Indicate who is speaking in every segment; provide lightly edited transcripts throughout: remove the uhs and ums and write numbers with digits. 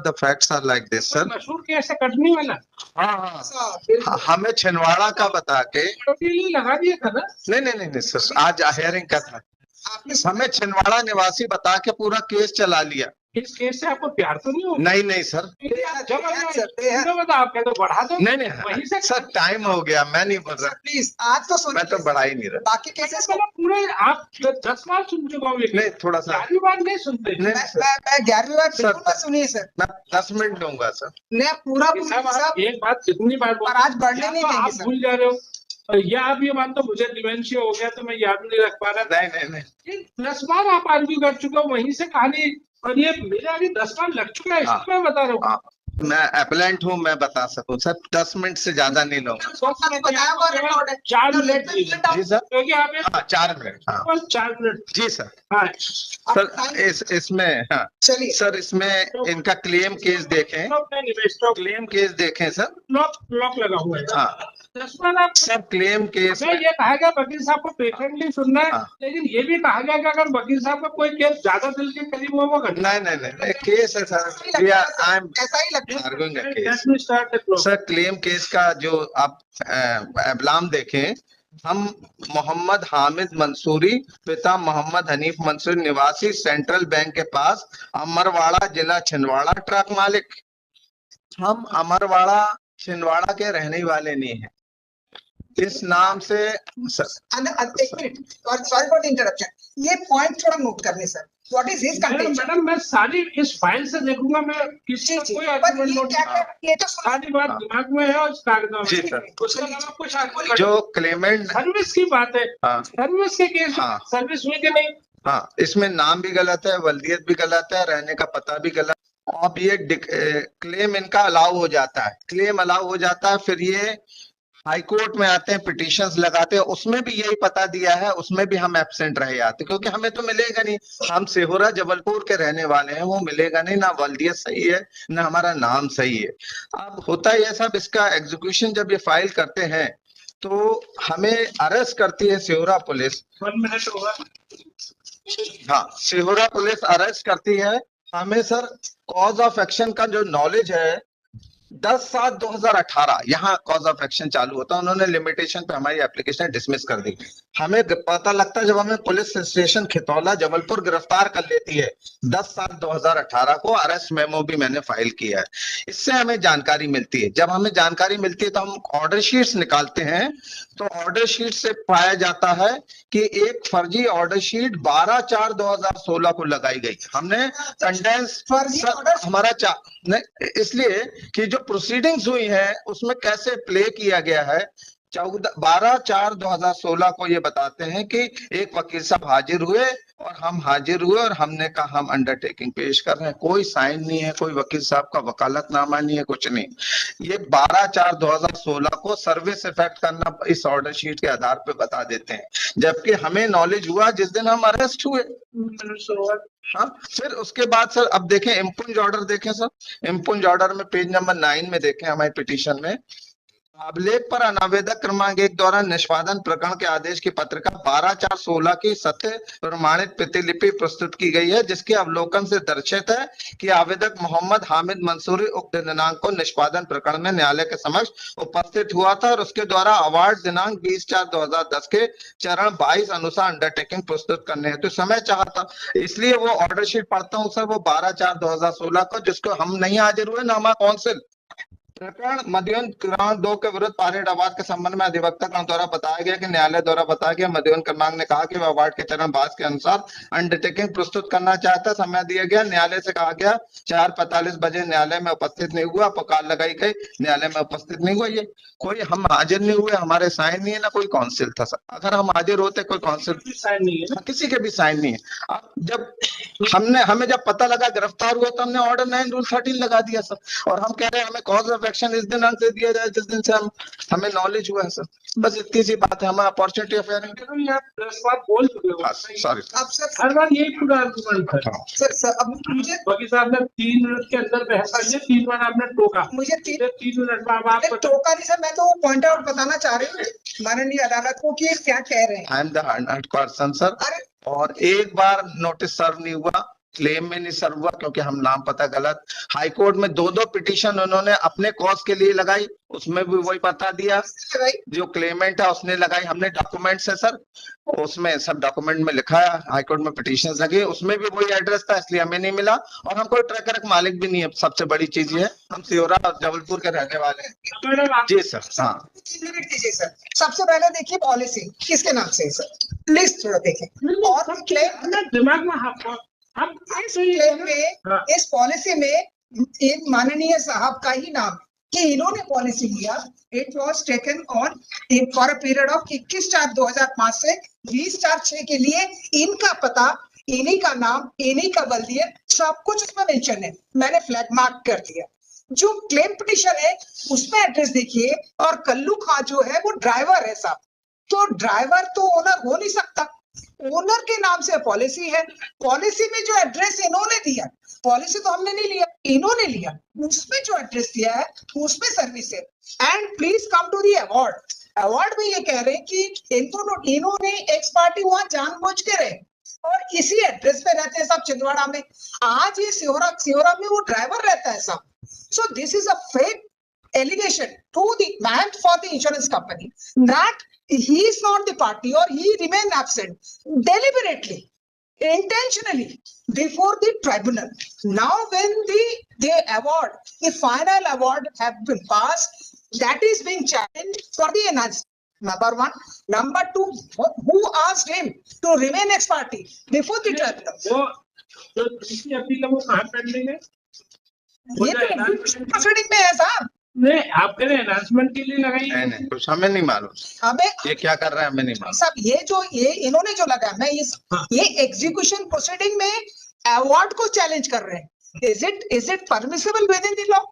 Speaker 1: the facts are like this, sir.
Speaker 2: मशहूर कैसे कटनी वाला?
Speaker 1: हाँ, हमें छिंदवाड़ा का बता के
Speaker 2: लगा दिया था ना?
Speaker 1: नहीं सर, आज हियरिंग का था। हमें छिंदवाड़ा निवासी बता के पूरा केस चला लिया।
Speaker 2: इस केस से आपको प्यार तो नहीं होगा?
Speaker 1: नहीं सर,
Speaker 2: आप तो बढ़ा दो।
Speaker 1: नहीं
Speaker 2: वहीं से
Speaker 1: सर, टाइम हो गया, मैं नहीं बोल रहा।
Speaker 3: प्लीज आज तो सुनिए,
Speaker 1: मैं तो बढ़ा ही नहीं रहा।
Speaker 3: बाकी केसेस को
Speaker 2: पूरे आप 10 बार सुन चुका हूँ।
Speaker 1: नहीं, थोड़ा सा
Speaker 2: 11वीं बार नहीं सुनते।
Speaker 1: नहीं,
Speaker 3: मैं 11वीं बार बिल्कुल मत सुनिए सर।
Speaker 1: मैं 10 मिनट दूंगा सर।
Speaker 3: मैं पूरा
Speaker 2: एक बात कितनी बार
Speaker 3: पर आज बढ़ने नहीं देंगे सर।
Speaker 2: भूल जा रहे हो, या आप ये मानते मुझे डिमेंशिया हो गया तो मैं याद नहीं रख पा रहा।
Speaker 1: नहीं
Speaker 2: 10 बार आप आर्ग्यू कर चुके हो वहीं से कहानी, और ये मेरे आगे 10 बार लग चुका है, इसलिए मैं बता रहा हूँ।
Speaker 1: मैं एप्लेंट हूँ, मैं बता सकूं सर। 10 मिनट से ज्यादा नहीं लूंगा।
Speaker 2: 4 मिनट
Speaker 1: जी सर,
Speaker 2: क्योंकि आप
Speaker 1: 4 मिनट।
Speaker 2: 4 मिनट
Speaker 1: जी सर।
Speaker 2: हाँ
Speaker 1: सर इसमें
Speaker 3: चलिए
Speaker 1: सर, इसमें इनका क्लेम केस देखें, क्लेम केस देखें सर।
Speaker 2: लॉक लगा हुआ है।
Speaker 1: हाँ
Speaker 2: 10 बार आप
Speaker 1: सर, क्लेम केस में
Speaker 2: ये कहा गया वकील साहब को पेशेंटली सुनना है, लेकिन ये भी कहा गया कि अगर वकील साहब का कोई केस ज्यादा दिल के करीब हो वो
Speaker 1: नहीं केस है सर। आई एम
Speaker 3: ऐसा ही लगता है।
Speaker 1: Arguing a case sir. Claim case का जो आप एब्लाम देखें, हम मोहम्मद हामिद मंसूरी, पिता मोहम्मद हनीफ मंसूरी, निवासी सेंट्रल बैंक के पास, अमरवाड़ा, जिला छिंदवाड़ा, ट्रक मालिक। हम अमरवाड़ा छिंदवाड़ा के रहने वाले नहीं हैं। इस नाम से
Speaker 3: एक minute, sorry for the interruption, ये पॉइंट थोड़ा नोट करने sir. What is his contention?
Speaker 2: Madam मैं सारी इस फाइल से देखूंगा, मैं किसी का कोई आर्गुमेंट नोट
Speaker 3: ये तो
Speaker 2: सारी बात दिमाग में है और इस कागजों में।
Speaker 1: जी सर।
Speaker 2: उसके अलावा कुछ आर्गुमेंट
Speaker 1: जो क्लेमेंट
Speaker 2: सर्विस की बात है, सर्विस के केस सर्विस हुई कि नहीं?
Speaker 1: हाँ, इसमें नाम भी गलत है, वल्दियत भी गलत है, रहने का पता भी गलत। अब ये क्लेम इनका अलाउ हो जाता है, क्लेम अलाउ हो जाता है, फिर ये हाई कोर्ट में आते हैं, पिटीशंस लगाते हैं, उसमें भी यही पता दिया है, उसमें भी हम एब्सेंट रह जाते, क्योंकि हमें तो मिलेगा नहीं। हम सेहोरा जबलपुर के रहने वाले हैं, वो मिलेगा नहीं, ना वल्दियत सही है ना हमारा नाम सही है। अब होता है सब, इसका एग्जीक्यूशन जब ये फाइल करते हैं तो हमें अरेस्ट करती है सेहोरा पुलिस।
Speaker 2: 1 मिनट होगा।
Speaker 1: हाँ, सेहोरा पुलिस अरेस्ट करती है हमें सर। कॉज ऑफ एक्शन का जो नॉलेज है, 10/7/2018 यहाँ कॉज ऑफ एक्शन चालू होता है। उन्होंने लिमिटेशन पे हमारी एप्लीकेशन डिसमिस कर दी। हमें पता लगता है जब हमें पुलिस स्टेशन खितौला जबलपुर गिरफ्तार कर लेती है 10/7/2018 को। अरेस्ट मेमो भी मैंने फाइल किया है। इससे हमें जानकारी मिलती है। जब हमें जानकारी मिलती है तो हम ऑर्डर शीट्स निकालते हैं, तो ऑर्डर शीट से पाया जाता है कि एक फर्जी ऑर्डर शीट 12/4/2016 को लगाई गई। हमने कंडेंस हमारा इसलिए कि जो प्रोसीडिंग्स हुई है उसमें कैसे प्ले किया गया है। 12/4/2016 को ये बताते हैं कि एक वकील साहब हाजिर हुए और हम हाजिर हुए और हमने कहा हम अंडरटेकिंग पेश कर रहे हैं। कोई साइन नहीं है, कोई वकील साहब का वकालतनामा नहीं है, कुछ नहीं। ये 12/4/2016 को सर्विस इफेक्ट करना इस ऑर्डर शीट के आधार पे बता देते हैं, जबकि हमें नॉलेज हुआ जिस दिन हम अरेस्ट हुए। हाँ, फिर उसके बाद सर अब देखें इम्पुंज ऑर्डर देखें सर। इम्पुंज ऑर्डर में पेज नंबर 9 में देखें हमारी पिटीशन में, अभिलेख पर अनावेदक क्रमांक 1 द्वारा निष्पादन प्रकरण के आदेश की पत्रिका 12/4/16 की सत्य प्रमाणित प्रतिलिपि प्रस्तुत की गई है, जिसके अवलोकन से दर्शित है कि आवेदक मोहम्मद हामिद मंसूरी उक्त दिनांक को निष्पादन प्रकरण में न्यायालय के समक्ष उपस्थित हुआ था और उसके द्वारा अवार्ड दिनांक 20/4/2010 के चरण 22 अनुसार अंडरटेकिंग प्रस्तुत करने हेतु समय चाहता। इसलिए वो ऑर्डर शीट पढ़ता हूँ सर, वो 12/4/2016 को, जिसको हम नहीं हाजिर हुए ना हमारा काउंसिल। प्रकरण मध्यवन क्रमांक 2 के विरुद्ध पारेड अवार्ड के संबंध में अधिवक्ता द्वारा बताया गया कि न्यायालय द्वारा बताया गया मध्यवन क्रमांक ने कहा कि वह अवार्ड के चरण 22 के अनुसार अंडरटेकिंग प्रस्तुत करना चाहता। समय दिया गया, न्यायालय से कहा गया 4:45 बजे न्यायालय में उपस्थित नहीं हुआ। पुकार लगाई गई, न्यायालय में उपस्थित नहीं हुआ। ये कोई हम हाजिर नहीं हुए, हमारे साइन नहीं है, ना कोई काउंसिल था सर। अगर हम हाजिर होते कोई काउंसिल
Speaker 2: साइन नहीं है,
Speaker 1: किसी के भी साइन नहीं है। अब जब हमें जब पता लगा गिरफ्तार हुआ तो हमने ऑर्डर 9 रूल 13 लगा दिया सर, और हम कह रहे हैं हमें कॉज ऑफ एक्शन इस दिन से दिया जाए जिस दिन से हमें नॉलेज हुआ है सर। बस इतनी सी बात है। हमें अपॉर्चुनिटी ऑफ हियरिंग
Speaker 2: बोल चुके हो,
Speaker 1: सॉरी
Speaker 3: अब सर
Speaker 2: हर बार यही पूरा आर्गुमेंट है
Speaker 3: सर। अब मुझे
Speaker 2: वकील साहब ने 3 मिनट के अंदर बहस कर लिया, 3 बार आपने टोका,
Speaker 3: मुझे
Speaker 2: 3 मिनट में आप
Speaker 3: टोका नहीं सर, मैं तो पॉइंट आउट बताना चाह रही हूँ माननीय अदालत को कि क्या कह रहे हैं।
Speaker 1: आई एम द 100% सर।
Speaker 3: अरे
Speaker 1: और एक बार नोटिस सर्व नहीं हुआ क्लेम में नहीं सर हुआ क्योंकि हम नाम पता गलत। हाई कोर्ट में 2-2 पिटीशन उन्होंने अपने कॉज के लिए लगाई, उसमें भी वही पता दिया। जो क्लेमेंट है उसने लगाई, हमने डॉक्यूमेंट्स है सर, उसमें सब डॉक्यूमेंट में लिखा है। हाई कोर्ट में पिटीशन लगी, उसमें भी वही एड्रेस था, इसलिए हमें नहीं मिला। और हम कोई ट्रैकर का मालिक भी नहीं है। सबसे बड़ी चीज ये है, हम सियोरा और जबलपुर के रहने वाले हैं। जी सर। हाँ,
Speaker 3: दीजिए सर। सबसे पहले देखिए पॉलिसी किसके नाम से है सर, प्लीज थोड़ा देखें। और क्लेम
Speaker 2: दिमाग में हम
Speaker 3: इस क्लेम में, इस पॉलिसी में एक माननीय साहब का ही नाम कि इन्होंने पॉलिसी लिया। It was taken on for a period of 21/4/2005 से 20/6 के लिए। इनका पता, इन्हीं का नाम, इन्हीं का बल्दिया, सब कुछ उसमें मेंशन है। मैंने फ्लैग मार्क कर दिया। जो क्लेम पिटीशन है उसमें एड्रेस देखिए। और कल्लू खां जो है वो ड्राइवर है साहब, तो ड्राइवर तो ओनर हो नहीं सकता। ओनर के नाम से पॉलिसी है। पॉलिसी में जो एड्रेस इन्होंने दिया, पॉलिसी तो हमने नहीं लिया, इन्होंने लिया, उसमें जो एड्रेस दिया है उसमें सर्विस है। And please come to the award. Award में ये कह रहे हैं कि इन्होंने एक्स पार्टी वहां जानबूझ के रहे और इसी एड्रेस पे रहते हैं साहब छिंदवाड़ा में। आज ये सिहोरा में वो ड्राइवर रहता है साहब। So this is a fake allegation to the man for the insurance company that he is not the party or he remained absent deliberately, intentionally before the tribunal. Now when the award, the final award have been passed, that is being challenged for the enhancement. Number one. Number two, who asked him to remain ex party before the tribunal?
Speaker 2: वो जो दूसरी appeal है वो कहाँ pending है?
Speaker 3: ये तो proceeding में है साहब।
Speaker 2: नहीं, आप कह रहे हैं अनाउंसमेंट के लिए लगाई है?
Speaker 1: नहीं, कुछ हमें नहीं मालूम
Speaker 3: हमें
Speaker 1: ये क्या कर रहे हैं, हमें नहीं मालूम
Speaker 3: साहब। ये इन्होंने जो लगा, मैं ये एग्जीक्यूशन प्रोसीडिंग में अवार्ड को चैलेंज कर रहे हैं। Is it permissible within the law?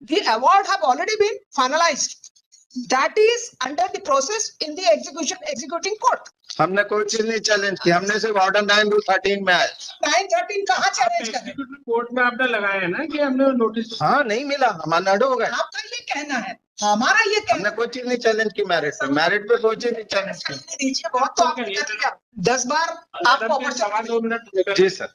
Speaker 3: The award have already been finalised, that is under the process in the executing court.
Speaker 1: हमने कोई चीज नहीं चैलेंज की, हमने सिर्फ ऑर्डर 9/13 में आया।
Speaker 3: 9/13 कहाँ चैलेंज कर रहे हैं?
Speaker 2: कोर्ट में आपने लगाया है ना कि हमने नोटिस।
Speaker 1: हाँ, नहीं मिला, हमारा नडो हो गया।
Speaker 3: आपका ये कहना है, हमारा ये कहना
Speaker 1: हमने कोई चीज नहीं चैलेंज की मेरिट पे, मेरिट पे कोई चीज नहीं चैलेंज की।
Speaker 3: दीजिए। बहुत तो आपने कर दिया, 10 बार आपको
Speaker 2: सवा 2 मिनट।
Speaker 1: जी सर।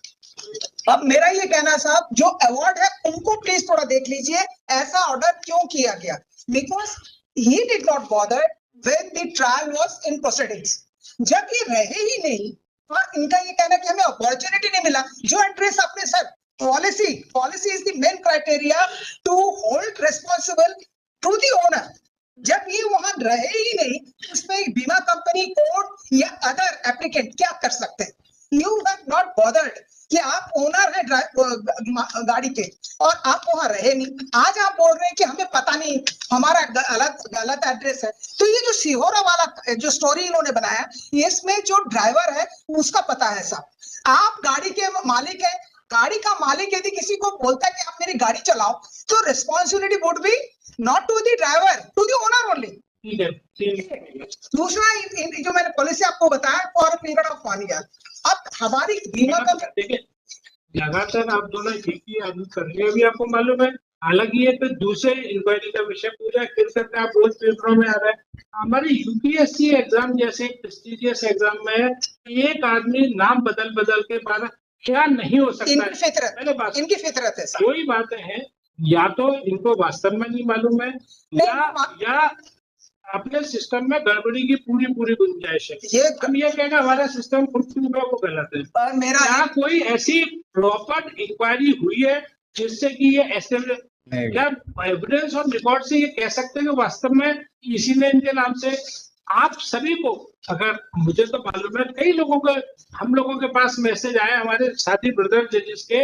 Speaker 3: अब मेरा ये कहना है साहब, जो अवार्ड है उनको प्लीज थोड़ा देख लीजिए, ऐसा ऑर्डर क्यों किया गया। Because he did not bother when the trial was in proceedings. जब ये रहे ही नहीं और इनका ये कहना कि हमें अपॉर्चुनिटी नहीं मिला। जो एड्रेस आपने sir, policy is the main criteria to hold responsible to the owner. जब ये वहां रहे ही नहीं, उसमें बीमा कंपनी, कोर्ट या अदर एप्लीकेंट क्या कर सकते हैं? यू हैव नॉट बॉदर्ड कि आप ओनर है गाड़ी के और आप वहां रहे नहीं। आज आप बोल रहे हैं कि हमें पता नहीं, हमारा गलत एड्रेस है। तो ये जो सिहोरा वाला जो स्टोरी इन्होंने बनाया, इसमें जो ड्राइवर है उसका पता है साहब। आप गाड़ी के मालिक है, गाड़ी का मालिक यदि किसी को बोलता है कि आप मेरी गाड़ी चलाओ, तो responsibility would be not to the driver, to the owner only. दूसरा, जो मैंने पॉलिसी आपको बताया फॉर पीरियड ऑफ 1 ईयर। अब हमारी बीमा कंपनी
Speaker 2: लगातार आप दोनों ठीक ही कर रहे, अभी आपको मालूम है। हालांकि ये तो दूसरे इंक्वायरी का विषय पूरा फिर सकते आप रोज पेपरों में आ रहा है। हमारे यूपीएससी एग्जाम जैसे प्रेस्टिजियस एग्जाम में एक आदमी नाम बदल के बारे क्या नहीं हो सकता है।
Speaker 3: इनकी फितरत है।
Speaker 2: वही बात है, या तो इनको वास्तव में नहीं मालूम है या अपने सिस्टम में गड़बड़ी की पूरी गुंजाइश है। हम ये कहना हमारा सिस्टम खुद है वो गलत है।
Speaker 3: पर मेरा
Speaker 2: क्या कोई ऐसी प्रॉपर इंक्वायरी हुई है जिससे कि ये ऐसे क्या एविडेंस और रिकॉर्ड से ये कह सकते हैं कि वास्तव में इसी ने इनके नाम से आप सभी को, अगर मुझे तो मालूम है कई लोगों का, हम लोगों के पास मैसेज आया हमारे साथी ब्रदर जजेस के,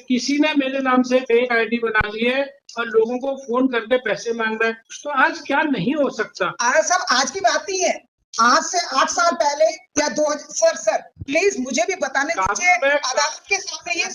Speaker 2: किसी ने मेरे नाम से फेक आईडी बना ली है और लोगों को फोन करके पैसे मांग रहा है। तो आज क्या नहीं हो सकता?
Speaker 3: अरे सब आज की बात नहीं है, आज से 8 साल पहले या 2000। सर प्लीज मुझे भी बताने दीजिए, अदालत के सामने ये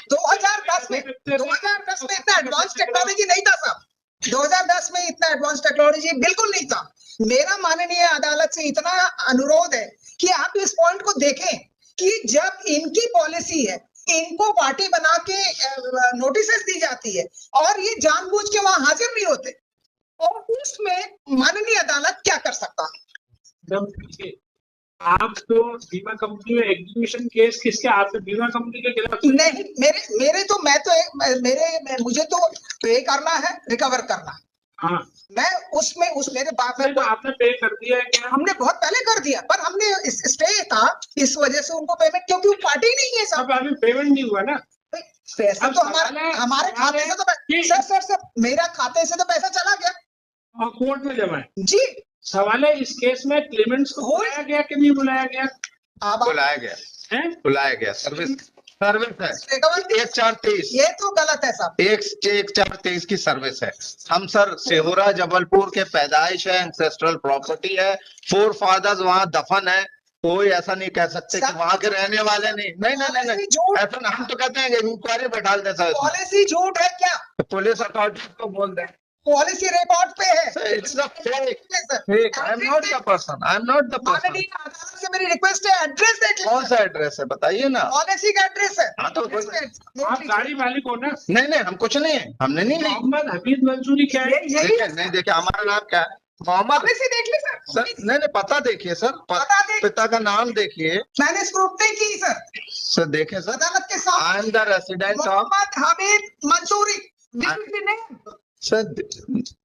Speaker 3: 2010 में इतना एडवांस टेक्नोलॉजी नहीं था साहब। 2010 में इतना एडवांस टेक्नोलॉजी बिल्कुल नहीं था। मेरा माननीय अदालत से इतना अनुरोध है कि आप इस पॉइंट को देखें कि जब इनकी पॉलिसी है, इनको पार्टी बना के नोटिस दी जाती है और ये जानबूझ के वहां हाजिर नहीं होते, और उसमें माननीय अदालत क्या कर सकता है?
Speaker 2: आप तो बीमा कंपनी में एग्जीक्यूशन केस किसके, आपने बीमा कंपनी के खिलाफ?
Speaker 3: नहीं, मुझे तो पे करना है, रिकवर करना है।
Speaker 2: हाँ,
Speaker 3: मैं उसमें मेरे बाप
Speaker 2: तो आपने पे कर दिया है क्या?
Speaker 3: हमने बहुत पहले कर दिया, पर हमने स्टे था, इस वजह से उनको पेमेंट, क्योंकि वो पार्टी नहीं है
Speaker 2: अब अभी पेमेंट नहीं हुआ ना।
Speaker 3: पैसा
Speaker 2: अब
Speaker 3: तो
Speaker 2: सवाल है-
Speaker 3: हमारे खाते से तो सर मेरा खाते से तो पैसा चला गया
Speaker 2: और कोर्ट में जमा है
Speaker 3: जी।
Speaker 2: सवाल है इस केस में क्लेमेंट्स को बुलाया गया कि नहीं बुलाया गया?
Speaker 1: बुलाया गया
Speaker 2: है?
Speaker 1: बुलाया गया। सर्विस है 1/4/23।
Speaker 3: ये तो गलत है साहब।
Speaker 1: 1/4/23 की सर्विस है। हम सर सेहोरा जबलपुर के पैदाइश है, एंसेस्ट्रल प्रॉपर्टी है, फोर फादर्स वहाँ दफन है। कोई ऐसा नहीं कह सकते कि वहाँ के रहने वाले नहीं। नहीं ऐसा ना, हम तो कहते हैं इंक्वायरी बैठा दे सर।
Speaker 3: पॉलिसी झूठ है क्या?
Speaker 1: पुलिस अथॉरिटी को बोल दें,
Speaker 3: पॉलिसी रिकॉर्ड पे है।
Speaker 1: It's a fake. I am not the person, I am not the person.
Speaker 3: माननीय अदालत से मेरी रिक्वेस्ट है, एड्रेस देख लीजिए।
Speaker 1: कौन सा एड्रेस है बताइए ना।
Speaker 3: पॉलिसी का एड्रेस है।
Speaker 1: हाँ, तो
Speaker 2: आप गाड़ी मालिक हो ना?
Speaker 1: नहीं, हम कुछ नहीं है, हमने नहीं ली।
Speaker 2: मोहम्मद हफीज मंसूरी क्या है?
Speaker 1: देखिए हमारा नाम क्या है, मोहम्मद।
Speaker 3: पॉलिसी देख ली सर।
Speaker 1: नहीं, पता देखिए सर,
Speaker 3: पता देखिए।
Speaker 1: पिता का नाम देखिए।
Speaker 3: मैंने स्क्रूटनी की सर
Speaker 1: देखें सर,
Speaker 3: अदालत के सामने।
Speaker 1: I am the resident of
Speaker 3: Mohammad Hamid Mansuri. This is the name.
Speaker 1: Sir,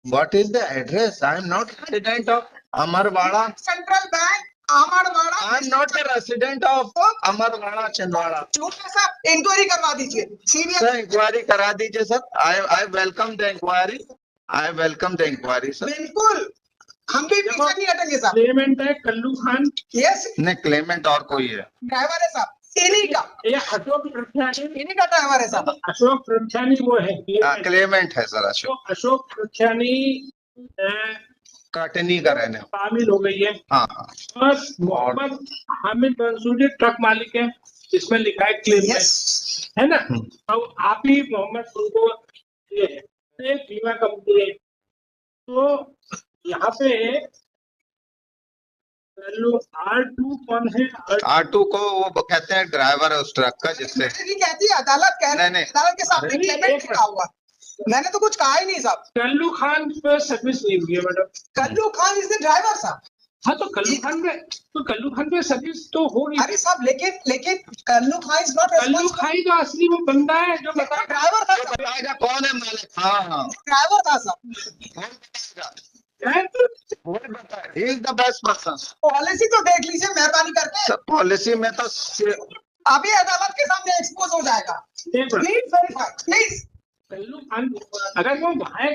Speaker 1: what is the address? I am not resident of Amarwara.
Speaker 3: Central bank Amarwara.
Speaker 1: I am not the resident of Amarwara Chhindwara.
Speaker 3: झूठ है सर, इंक्वायरी करवा दीजिए senior.
Speaker 1: Sir inquiry करा दीजिए sir. I welcome the inquiry, I welcome the inquiry sir.
Speaker 3: बिल्कुल, हम भी पीछे नहीं हटेंगे साहब।
Speaker 2: क्लेमेंट है कल्लू खान।
Speaker 3: यस,
Speaker 1: नहीं, क्लेमेंट और कोई है।
Speaker 3: ड्राइवर है साहब, इन्हीं का ड्राइवर है साहब।
Speaker 2: अशोक प्रख्यानी वो है
Speaker 1: क्लेमेंट है सर
Speaker 2: तो अशोक प्रख्यानी
Speaker 1: कटनी का रहने।
Speaker 2: शामिल हो गई है।
Speaker 1: हाँ,
Speaker 2: और मोहम्मद हामिद मंसूरी ट्रक मालिक है, इसमें लिखा है क्लेम है ना। तो आप ही मोहम्मद उनको ये है, एक बीमा कंपनी है। तो यहाँ पे R2 कौन है?
Speaker 1: R2 को वो कहते हैं ड्राइवर है उस ट्रक का, जिससे
Speaker 3: नहीं कहती अदालत, कह रही
Speaker 1: नहीं।
Speaker 3: अदालत के सामने
Speaker 2: नहीं,
Speaker 3: क्लेमेंट लिखा हुआ। मैंने तो कुछ कहा ही नहीं साहब।
Speaker 2: कल्लू खान पे सर्विस नहीं हुई है madam.
Speaker 3: Kallu Khan is the driver साहब।
Speaker 2: हाँ, तो कल्लू खान पे सर्विस तो होगी।
Speaker 3: अरे साहब, लेकिन कल्लू खान इज नॉट
Speaker 2: कल्लू खाई तो असली वो बंदा है जो बता
Speaker 3: ड्राइवर था,
Speaker 1: बताएगा कौन है मालिक। हाँ,
Speaker 3: ड्राइवर था साहब।
Speaker 1: He is the best person.
Speaker 3: Policy तो देख लीजिए मेहरबानी करके।
Speaker 1: पॉलिसी में तो
Speaker 3: अभी अदालत के सामने एक्सपोज हो जाएगा। Please verify please.
Speaker 2: Kallu Khan अगर वो वहाँ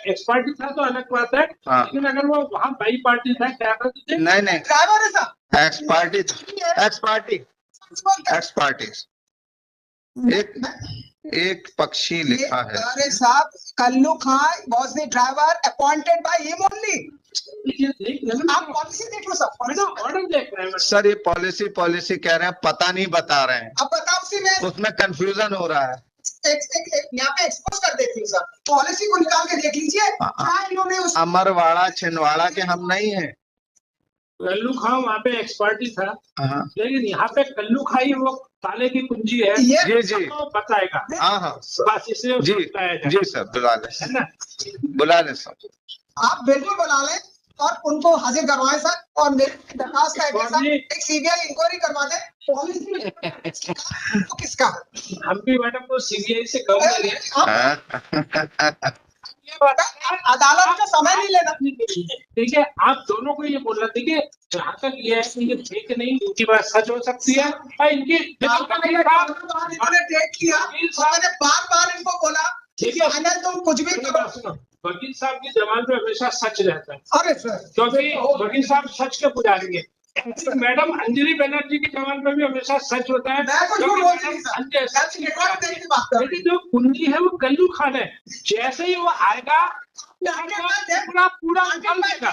Speaker 2: एक्सपर्टी था तो अलग बात है।
Speaker 1: हाँ।
Speaker 2: लेकिन अगर वो वहाँ बाई पार्टी था क्या था?
Speaker 1: नहीं,
Speaker 3: ड्राइवर है साहब।
Speaker 1: एक्स पार्टी एक पक्षी लिखा है।
Speaker 3: अरे साहब, Kallu Khan was the driver appointed by him only. आप पॉलिसी देख लो साहब।
Speaker 2: ऑर्डर देख रहे हैं
Speaker 1: सर, ये पॉलिसी कह रहे हैं, पता नहीं बता रहे हैं।
Speaker 3: अब बताओ सी मैं
Speaker 1: उसमें कंफ्यूजन हो रहा है।
Speaker 3: यहाँ पे एक्सपोज कर देती हूँ सर। पॉलिसी को निकाल के देख लीजिए। क्या इन्होंने उस
Speaker 1: अमरवाड़ा छिंदवाड़ा के हम नहीं है।
Speaker 2: कल्लू खां वहाँ पे एक्सपर्टी था,
Speaker 1: हाँ,
Speaker 2: लेकिन यहाँ पे कल्लू खाई वो ताले की कुंजी है।
Speaker 3: ये
Speaker 1: जी
Speaker 2: तो बताएगा।
Speaker 1: हाँ
Speaker 2: बस इसलिए
Speaker 1: जी
Speaker 2: बताया जाए।
Speaker 1: जी सर, बुला ले
Speaker 2: है ना।
Speaker 1: सर।
Speaker 3: आप बिल्कुल बुला लें और उनको हाजिर करवाएं सर। और मेरी दरखास्त है कि सर एक सीबीआई इंक्वायरी करवा दे। पॉलिसी तो किसका?
Speaker 2: हम भी मैडम को सीबीआई से कम करिए।
Speaker 3: ये बता, अदालत का समय नहीं लेना।
Speaker 2: ठीक है, आप दोनों को ये बोलना। देखिए, जहाँ तक ये है कि ये फेक नहीं, इनकी बात सच हो सकती है। और इनकी
Speaker 3: इन्होंने टेक किया, मैंने बार इनको बोला
Speaker 2: ठीक है,
Speaker 3: फाइनल तुम कुछ भी करो।
Speaker 2: सुनो, वकील साहब की जबान पे हमेशा सच रहता है,
Speaker 3: अरे सर,
Speaker 2: क्योंकि वकील साहब सच के पुजारी है। मैडम अंजलि बनर्जी की जबान पे भी हमेशा सच होता है।
Speaker 3: मैं कुछ
Speaker 2: क्योंकि
Speaker 3: बोल नहीं सकता।
Speaker 2: अंजलि-
Speaker 3: सच रिकॉर्ड देख के बात कर।
Speaker 2: लेकिन जो कुंजी है वो कल्लू खान है। जैसे ही वो आएगा पूरा उगल देगा।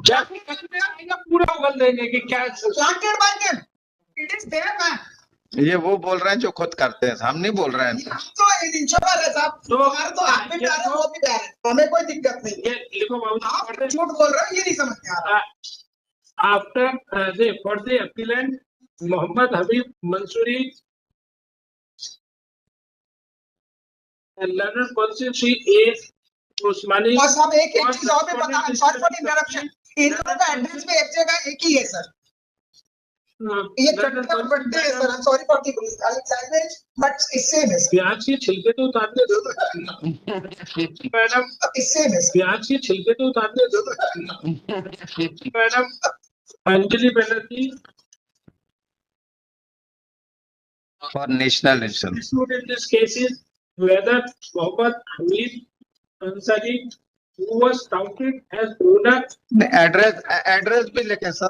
Speaker 2: जैसे कल्लू में आएगा पूरा उगल देंगे कि क्या
Speaker 3: Planted by them. It is their man.
Speaker 1: ये वो बोल रहे हैं जो खुद करते हैं, हम नहीं बोल रहे हैं।
Speaker 3: हम तो इंश्योर है साहब।
Speaker 2: तो
Speaker 3: हमारे तो आप भी प्यार है, वो भी प्यार है, हमें कोई दिक्कत नहीं है।
Speaker 2: ये लिखो बाबू।
Speaker 3: आप झूठ बोल रहे हो, ये नहीं समझ में आ रहा।
Speaker 2: After for the appellant Mohammad Habib Mansoori, learned constituency is Usmani.
Speaker 3: और साहब एक चीज और भी पता है, सॉरी फॉर इंटरप्शन, इन दोनों का एड्रेस भी एक जगह एक ही है सर। ये कट्टर बट्टे है sir, sorry for the language, but इससे है सर।
Speaker 2: प्याज के छिलके तो उतारने दो मैडम,
Speaker 3: इससे है सर।
Speaker 2: प्याज के छिलके तो उतारने दो madam. Anjali Banerjee
Speaker 1: for national insurance.
Speaker 2: dispute in this case is whether Mohammad Hamid Ansari, who was touted as owner
Speaker 1: address भी लिखे sir,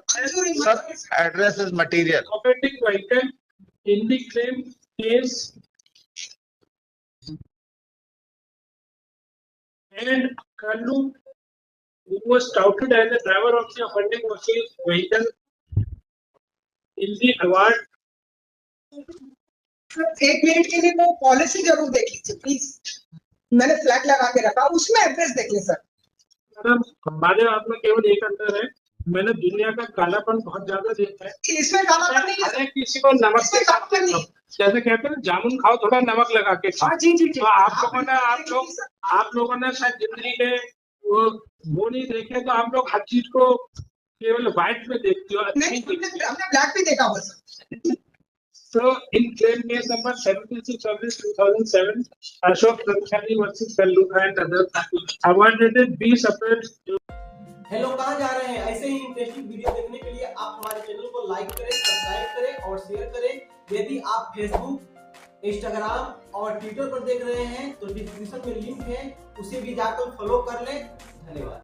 Speaker 1: address is material.
Speaker 2: operating vehicle in the claim case, and Kallu, who was touted as the driver of the offending vehicle in the award.
Speaker 3: एक minute के लिए वो policy जरूर देख लीजिए please, मैंने फ्लैग लगा के रखा, उसमें एड्रेस देख ले सर।
Speaker 2: मैडम हमारे आप में केवल एक अंतर है, मैंने दुनिया का कालापन बहुत ज्यादा देखा है।
Speaker 3: इसमें कालापन नहीं है
Speaker 2: अरे किसी को नमक
Speaker 3: इसमें कालापन नहीं है।
Speaker 2: जैसे कहते हैं ना, जामुन खाओ थोड़ा नमक लगा के खाओ।
Speaker 3: हाँ जी जी जी।
Speaker 2: तो आप लोगों ने शायद जिंदगी में वो नहीं देखे, तो आप लोग हर चीज को केवल व्हाइट में देखते हो।
Speaker 3: नहीं, हमने ब्लैक भी देखा हुआ sir.
Speaker 2: So in claim case number 76 of this 2007, Ashok Kansari versus Kallu and others, awarded B separate.
Speaker 4: Hello, कहाँ जा रहे हैं? ऐसे ही इंटरेस्टिंग वीडियो देखने के लिए आप हमारे चैनल को लाइक करें, सब्सक्राइब करें और शेयर करें। यदि आप फेसबुक, इंस्टाग्राम और ट्विटर पर देख रहे हैं तो डिस्क्रिप्शन में लिंक है, उसे भी जाकर फॉलो कर लें। धन्यवाद।